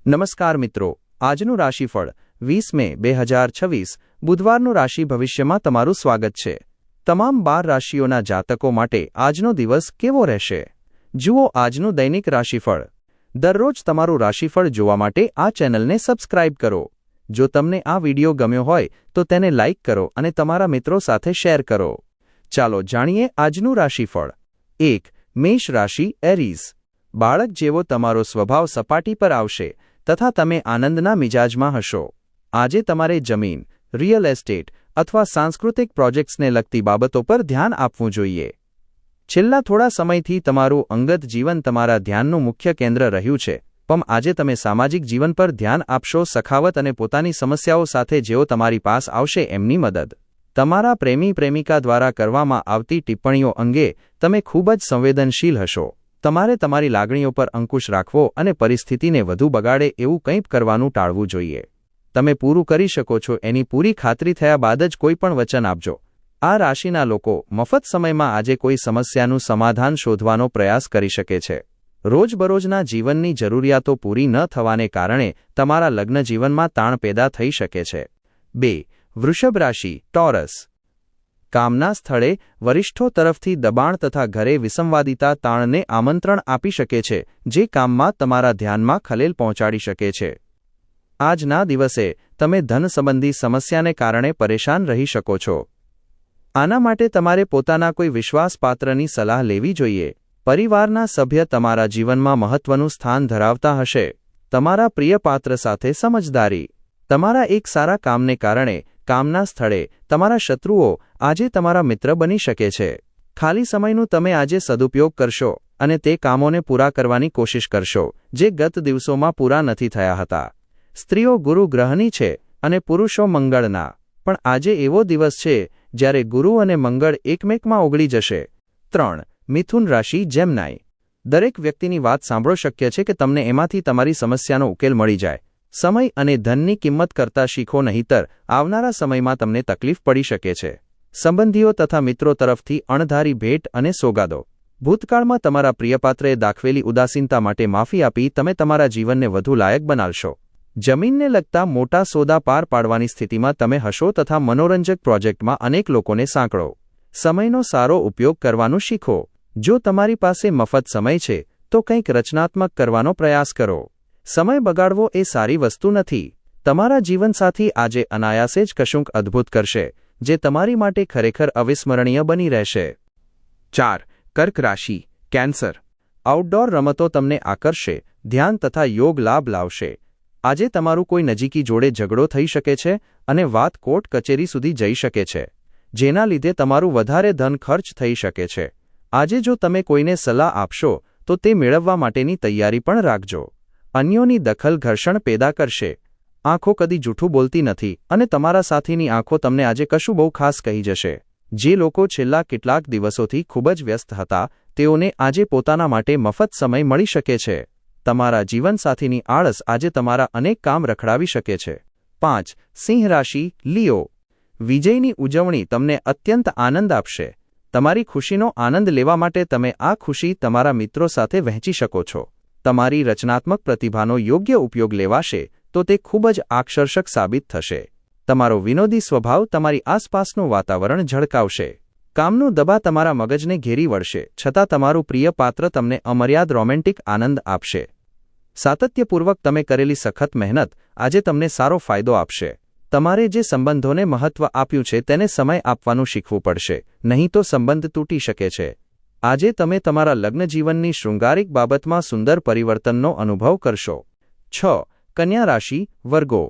નમસ્કાર મિત્રો, આજનું રાશિફળ 20 મે 2026 બુધવારનું રાશિ ભવિષ્યમાં તમારું સ્વાગત છે। તમામ 12 રાશિઓના જાતકો માટે આજનો દિવસ કેવો રહેશે? જુઓ આજનું દૈનિક રાશિફળ। દરરોજ તમારું રાશિફળ જોવા માટે આ ચેનલને સબસ્ક્રાઇબ કરો। જો તમને આ વિડિયો ગમ્યો હોય તો તેને લાઇક કરો અને તમારા મિત્રો સાથે શેર કરો। ચાલો જાણીએ આજનું રાશિફળ। 1. મેષ રાશિ એરીઝ। બાળક જેવો તમારો સ્વભાવ સપાટી પર આવશે તથા તમે આનંદના મિજાજમાં હશો। આજે તમારે જમીન, રિયલ એસ્ટેટ અથવા સાંસ્કૃતિક પ્રોજેક્ટ્સને લગતી બાબતો પર ધ્યાન આપવું જોઈએ। છેલ્લા થોડા સમયથી તમારું અંગત જીવન તમારા ધ્યાનનું મુખ્ય કેન્દ્ર રહ્યું છે, પણ આજે તમે સામાજિક જીવન પર ધ્યાન આપશો। સખાવત અને પોતાની સમસ્યાઓ સાથે જેઓ તમારી પાસ આવશે એમની મદદ। તમારા પ્રેમી-પ્રેમિકા દ્વારા કરવામાં આવતી ટિપ્પણીઓ અંગે તમે ખૂબ જ સંવેદનશીલ હશો। તમારે તમારી લાગણીઓ પર અંકુશ રાખવો અને પરિસ્થિતિને વધુ બગાડે એવું કંઈક કરવાનું ટાળવું જોઈએ। તમે પૂરું કરી શકો છો એની પૂરી ખાતરી થયા બાદ જ કોઈ પણ વચન આપજો। આ રાશિના લોકો મફત સમયમાં આજે કોઈ સમસ્યાનું સમાધાન શોધવાનો પ્રયાસ કરી શકે છે। રોજબરોજના જીવનની જરૂરિયાતો પૂરી ન થવાને કારણે તમારા લગ્ન જીવનમાં તાણ પેદા થઈ શકે છે। 2. વૃષભ રાશિ ટોરસ। કામના સ્થળે વરિષ્ઠો તરફથી દબાણ તથા ઘરે વિસંવાદિતા તાણને આમંત્રણ આપી શકે છે, જે કામમાં તમારા ધ્યાનમાં ખલેલ પહોંચાડી શકે છે। આજના દિવસે તમે ધન સંબંધી સમસ્યાને કારણે પરેશાન રહી શકો છો। આના માટે તમારે પોતાના કોઈ વિશ્વાસપાત્રની સલાહ લેવી જોઈએ। પરિવારના સભ્ય તમારા જીવનમાં મહત્વનું સ્થાન ધરાવતા હશે। તમારા પ્રિય પાત્ર સાથે સમજદારી। તમારા એક સારા કામને કારણે કામના સ્થળે તમારા શત્રુઓ આજે તમારા મિત્ર બની શકે છે। ખાલી સમયનું તમે આજે સદુપયોગ કરશો અને તે કામોને પૂરા કરવાની કોશિશ કરશો જે ગત દિવસોમાં પૂરા નથી થયા હતા। સ્ત્રીઓ ગુરુ ગ્રહની છે અને પુરુષો મંગળના, પણ આજે એવો દિવસ છે જ્યારે ગુરુ અને મંગળ એકમેકમાં ઓગળી જશે। 3. મિથુન રાશિ જેમનાઈ। દરેક વ્યક્તિની વાત સાંભળો, શક્ય છે કે તમને એમાંથી તમારી સમસ્યાનો ઉકેલ મળી જાય। સમય અને ધનની કિંમત કરતા શીખો, નહીંતર આવનારા સમયમાં તમને તકલીફ પડી શકે છે। સંબંધીઓ તથા મિત્રો તરફથી અણધારી ભેટ અને સોગાદો। ભૂતકાળમાં તમારા પ્રિયપાત્રએ દાખવેલી ઉદાસીનતા માટે માફી આપી તમે તમારા જીવનને વધુ લાયક બનાવશો। જમીનને લગતા મોટા સોદા પાર પાડવાની સ્થિતિમાં તમે હશો તથા મનોરંજક પ્રોજેક્ટમાં અનેક લોકોને સાંકળો। સમયનો સારો ઉપયોગ કરવાનું શીખો। જો તમારી પાસે મફત સમય છે તો કંઈક રચનાત્મક કરવાનો પ્રયાસ કરો। સમય બગાડવો એ સારી વસ્તુ નથી। તમારા જીવનસાથી આજે અનાયાસે જ કશુંક અદ્ભુત કરશે જે તમારી માટે ખરેખર અવિસ્મરણીય બની રહેશે। 4. કર્ક રાશિ કેન્સર। આઉટડોર રમતો તમને આકર્ષશે, ધ્યાન તથા યોગ લાભ લાવશે। આજે તમારું કોઈ નજીકી જોડે ઝઘડો થઈ શકે છે અને વાત કોર્ટ કચેરી સુધી જઈ શકે છે, જેના લીધે તમારું વધારે ધન ખર્ચ થઈ શકે છે। આજે જો તમે કોઈને સલાહ આપશો તો તે મેળવવા માટેની તૈયારી પણ રાખજો। અન્યોની દખલ ઘર્ષણ પેદા કરશે। આંખો કદી જૂઠું બોલતી નથી અને તમારા સાથીની આંખો તમને આજે કશું બહુ ખાસ કહી જશે। જે લોકો છેલ્લા કેટલાક દિવસોથી ખૂબ જ વ્યસ્ત હતા તેઓને આજે પોતાના માટે મફત સમય મળી શકે છે। તમારા જીવનસાથીની આળસ આજે તમારા અનેક કામ રખડાવી શકે છે। 5. સિંહ રાશિ લિયો। વિજયની ઉજવણી તમને અત્યંત આનંદ આપશે। તમારી ખુશીનો આનંદ લેવા માટે તમે આ ખુશી તમારા મિત્રો સાથે વહેંચી શકો છો। તમારી રચનાત્મક પ્રતિભાનો યોગ્ય ઉપયોગ લેવાશે તો તે ખૂબ જ આકર્ષક સાબિત થશે। તમારો વિનોદી સ્વભાવ તમારી આસપાસનું વાતાવરણ ઝળકાવશે। કામનું દબાણ તમારા મગજને ઘેરી વળશે, છતાં તમારું પ્રિય પાત્ર તમને અમર્યાદ રોમેન્ટિક આનંદ આપશે। સાતત્યપૂર્વક તમે કરેલી સખત મહેનત આજે તમને સારો ફાયદો આપશે। તમારે જે સંબંધોને મહત્વ આપ્યું છે તેને સમય આપવાનું શીખવું પડશે, નહીં તો સંબંધ તૂટી શકે છે। આજે તમે તમારા લગ્ન જીવનની શૃંગારિક બાબતમાં સુંદર પરિવર્તનનો અનુભવ કરશો। 6. કન્યા રાશિ વર્ગો।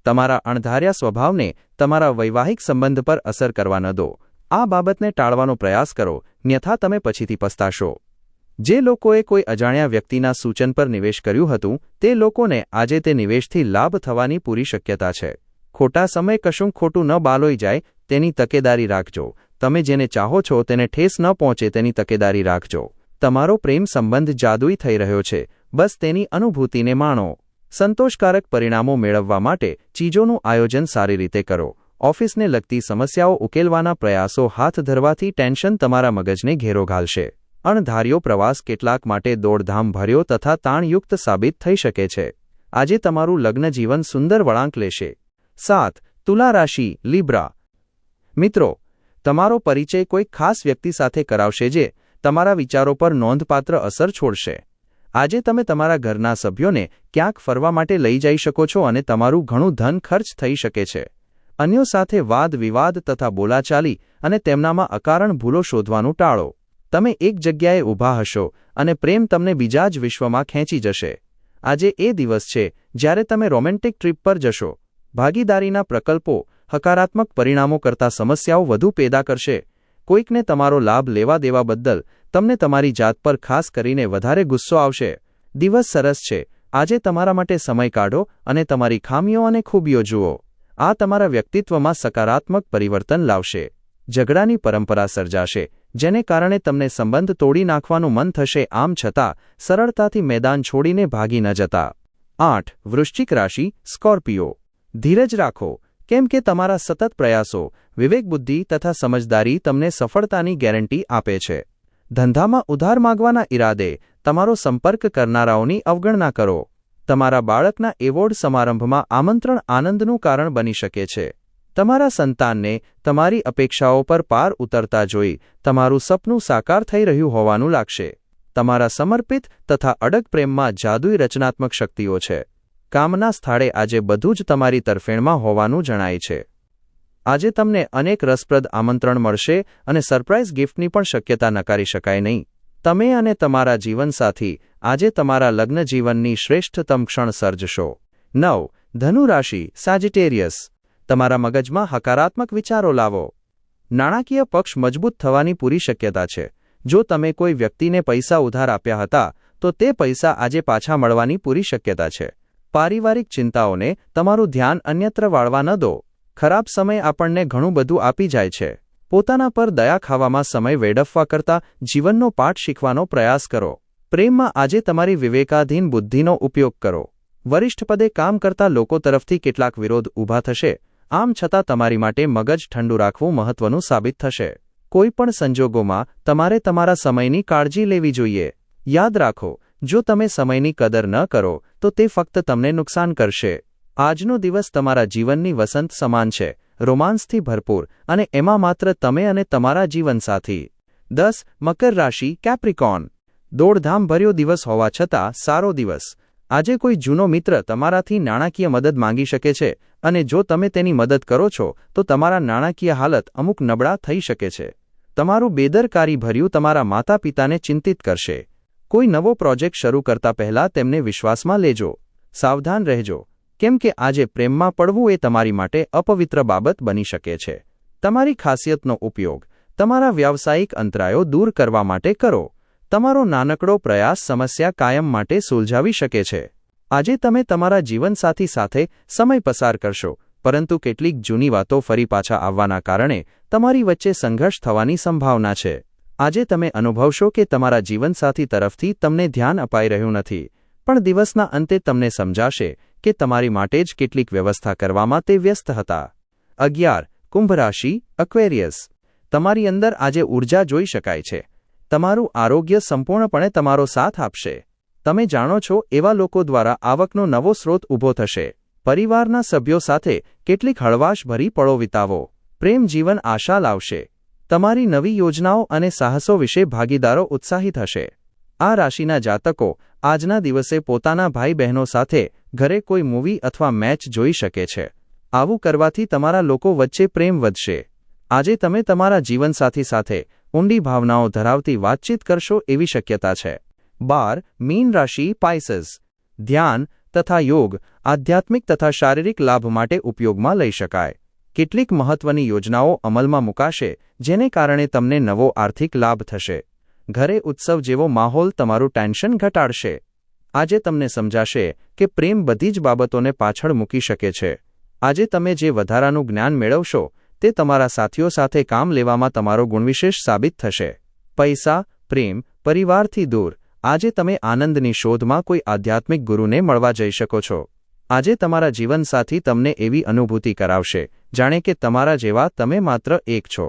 તમારા અણધાર્યા સ્વભાવને તમારા વૈવાહિક સંબંધ પર અસર કરવા ન દો। આ બાબતને ટાળવાનો પ્રયાસ કરો, ન્યથા તમે પછીથી પસ્તાશો। જે લોકોએ કોઈ અજાણ્યા વ્યક્તિના સૂચન પર નિવેશ કર્યું હતું તે લોકોને આજે તે નિવેશથી લાભ થવાની પૂરી શક્યતા છે। ખોટા સમય કશું ખોટું ન બાલોઈ જાય તેની તકેદારી રાખજો। તમે જેને ચાહો છો તેને ઠેસ ન પહોંચે તેની તકેદારી રાખજો। તમારો પ્રેમ સંબંધ જાદુઈ થઈ રહ્યો છે, બસ તેની અનુભૂતિને માણો। સંતોષકારક પરિણામો મેળવવા માટે ચીજોનું આયોજન સારી રીતે કરો। ઓફિસને લગતી સમસ્યાઓ ઉકેલવાના પ્રયાસો હાથ ધરવાથી ટેન્શન તમારા મગજને ઘેરો ઘાલશે। અણધાર્યો પ્રવાસ કેટલાક માટે દોડધામ ભર્યો તથા તાણયુક્ત સાબિત થઈ શકે છે। આજે તમારું લગ્ન જીવન સુંદર વળાંક લેશે. 7. તુલા રાશિ લીબ્રા. મિત્રો, તમારો પરિચય કોઈ ખાસ વ્યક્તિ સાથે કરાવશે જે તમારા વિચારો પર નોંધપાત્ર અસર છોડશે. આજે તમે તમારા ઘરના સભ્યોને ક્યાંક ફરવા માટે લઈ જઈ શકો છો અને તમારું ઘણું ધન ખર્ચ થઈ શકે છે. અન્યો સાથે વાદ વિવાદ તથા બોલાચાલી અને તેમનામાં અકારણ ભૂલો શોધવાનું ટાળો. તમે એક જગ્યાએ ઊભા હશો અને પ્રેમ તમને બીજા જ વિશ્વમાં ખેંચી જશે. આજે એ દિવસ છે જ્યારે તમે રોમેન્ટિક ટ્રીપ પર જશો. ભાગીદારીના પ્રકલ્પો હકારાત્મક પરિણામો કરતાં સમસ્યાઓ વધુ પેદા કરશે. કોઈકને તમારો લાભ લેવા દેવા બદલ તમને તમારી જાત પર ખાસ કરીને વધારે ગુસ્સો આવશે. દિવસ સરસ છે. આજે તમારા માટે સમય કાઢો અને તમારી ખામીઓ અને ખૂબીઓ જુઓ. આ તમારા વ્યક્તિત્વમાં સકારાત્મક પરિવર્તન લાવશે. ઝઘડાની પરંપરા સર્જાશે, જેને કારણે તમને સંબંધ તોડી નાખવાનું મન થશે. આમ છતાં સરળતાથી મેદાન છોડીને ભાગી ન જતા. 8. વૃશ્ચિક રાશિ સ્કોર્પિયો. ધીરજ રાખો, કેમ કે તમારા સતત પ્રયાસો, વિવેકબુદ્ધિ તથા સમજદારી તમને સફળતાની ગેરંટી આપે છે. ધંધામાં ઉધાર માગવાના ઈરાદે તમારો સંપર્ક કરનારાઓની અવગણના કરો. તમારા બાળકના એવોર્ડ સમારંભમાં આમંત્રણ આનંદનું કારણ બની શકે છે. તમારા સંતાનને તમારી અપેક્ષાઓ પર પાર ઉતરતા જોઈ તમારું સપનું સાકાર થઈ રહ્યું હોવાનું લાગશે. તમારા સમર્પિત તથા અડગ પ્રેમમાં જાદુઈ રચનાત્મક શક્તિઓ છે. કામના સ્થળે આજે બધું જ તમારી તરફેણમાં હોવાનું જણાય છે. આજે તમને અનેક રસપ્રદ આમંત્રણ મળશે અને સરપ્રાઇઝ ગિફ્ટની પણ શક્યતા નકારી શકાય નહીં. તમે અને તમારા જીવનસાથી આજે તમારા લગ્ન જીવનની શ્રેષ્ઠતમ ક્ષણ સર્જશો. 9. ધનુ રાશિ સાજિટેરિયસ. તમારા મગજમાં હકારાત્મક વિચારો લાવો. નાણાકીય પક્ષ મજબૂત થવાની પૂરી શક્યતા છે. જો તમે કોઈ વ્યક્તિને પૈસા ઉધાર આપ્યા હતા તો તે પૈસા આજે પાછા મળવાની પૂરી શક્યતા છે. પારિવારિક ચિંતાઓને તમારું ધ્યાન અન્યત્ર વાળવા ન દો. ખરાબ સમય આપણને ઘણું બધું આપી જાય છે. પોતાના પર દયા ખાવામાં સમય વેડફવા કરતાં જીવનનો પાઠ શીખવાનો પ્રયાસ કરો. પ્રેમમાં આજે તમારી વિવેકાધીન બુદ્ધિનો ઉપયોગ કરો. વરિષ્ઠ પદે કામ કરતા લોકો તરફથી કેટલાક વિરોધ ઊભા થશે. આમ છતાં તમારી માટે મગજ ઠંડુ રાખવું મહત્વનું સાબિત થશે. કોઈ પણ સંજોગોમાં તમારે તમારા સમયની કાળજી લેવી જોઈએ. યાદ રાખો, જો તમે સમયની કદર ન કરો તો તે ફક્ત તમને નુકસાન કરશે. આજનો દિવસ તમારા જીવનની વસંત સમાન છે, રોમાંસથી ભરપૂર, અને એમાં માત્ર તમે અને તમારા જીવનસાથી. 10. મકર રાશિ કેપ્રિકોર્ન. દોડધામભર્યો દિવસ હોવા છતાં સારો દિવસ. આજે કોઈ જૂનો મિત્ર તમારાથી નાણાકીય મદદ માંગી શકે છે અને જો તમે તેની મદદ કરો છો તો તમારા નાણાકીય હાલત અમુક નબળા થઈ શકે છે. તમારું બેદરકારી ભર્યું તમારા માતા પિતાને ચિંતિત કરશે. કોઈ નવો પ્રોજેક્ટ શરૂ કરતા પહેલા તેમને વિશ્વાસમાં લેજો. સાવધાન રહેજો, કેમ કે આજે પ્રેમમાં પડવું એ તમારી માટે અપવિત્ર બાબત બની શકે છે. તમારી ખાસિયતનો ઉપયોગ તમારા વ્યાવસાયિક અંતરાયો દૂર કરવા માટે કરો. તમારો નાનકડો પ્રયાસ સમસ્યા કાયમ માટે સુલઝાવી શકે છે. આજે તમે તમારા જીવનસાથી સાથે સમય પસાર કરશો, પરંતુ કેટલીક જૂની વાતો ફરી પાછા આવવાના કારણે તમારી વચ્ચે સંઘર્ષ થવાની સંભાવના છે. આજે તમે અનુભવશો કે તમારા જીવનસાથી તરફથી તમને ધ્યાન અપાઈ રહ્યું નથી, પણ દિવસના અંતે તમને સમજાશે કે તમારી માટે જ કેટલીક વ્યવસ્થા કરવામાં તે વ્યસ્ત હતા. 11. કુંભ રાશિ એક્વેરિયસ. તમારી અંદર આજે ઊર્જા જોઈ શકાય છે. તમારું આરોગ્ય સંપૂર્ણપણે તમારો સાથ આપશે. તમે જાણો છો એવા લોકો દ્વારા આવકનો નવો સ્રોત ઊભો થશે. પરિવારના સભ્યો સાથે કેટલીક હળવાશભરી પળો વિતાવો. પ્રેમ જીવન આશા લાવશે. તમારી નવી યોજનાઓ અને સાહસો વિશે ભાગીદારો ઉત્સાહિત હશે. આ રાશિના જાતકો આજના દિવસે પોતાના ભાઈ બહેનો સાથે ઘરે કોઈ મૂવી અથવા મેચ જોઈ શકે છે. આવું કરવાથી તમારા લોકો વચ્ચે પ્રેમ વધશે. આજે તમે તમારા જીવનસાથી સાથે ઊંડી ભાવનાઓ ધરાવતી વાતચીત કરશો એવી શક્યતા છે. 12. મીન રાશિ પાઇસસ. ધ્યાન તથા યોગ આધ્યાત્મિક તથા શારીરિક લાભ માટે ઉપયોગમાં લઈ શકાય. કેટલીક મહત્વની યોજનાઓ અમલમાં મુકાશે, જેને કારણે તમને નવો આર્થિક લાભ થશે. ઘરે ઉત્સવ જેવો માહોલ તમારું ટેન્શન ઘટાડશે. આજે તમને સમજાશે કે પ્રેમ બધી જ બાબતોને પાછળ મૂકી શકે છે. આજે તમે જે વધારાનું જ્ઞાન મેળવશો તે તમારા સાથીઓ સાથે કામ લેવામાં તમારો ગુણવિશેષ સાબિત થશે. પૈસા, પ્રેમ, પરિવારથી દૂર આજે તમે આનંદની શોધમાં કોઈ આધ્યાત્મિક ગુરુને મળવા જઈ શકો છો. આજે તમારા જીવનસાથી તમને એવી અનુભૂતિ કરાવશે જાણે કે તમારા જેવા તમે માત્ર એક છો.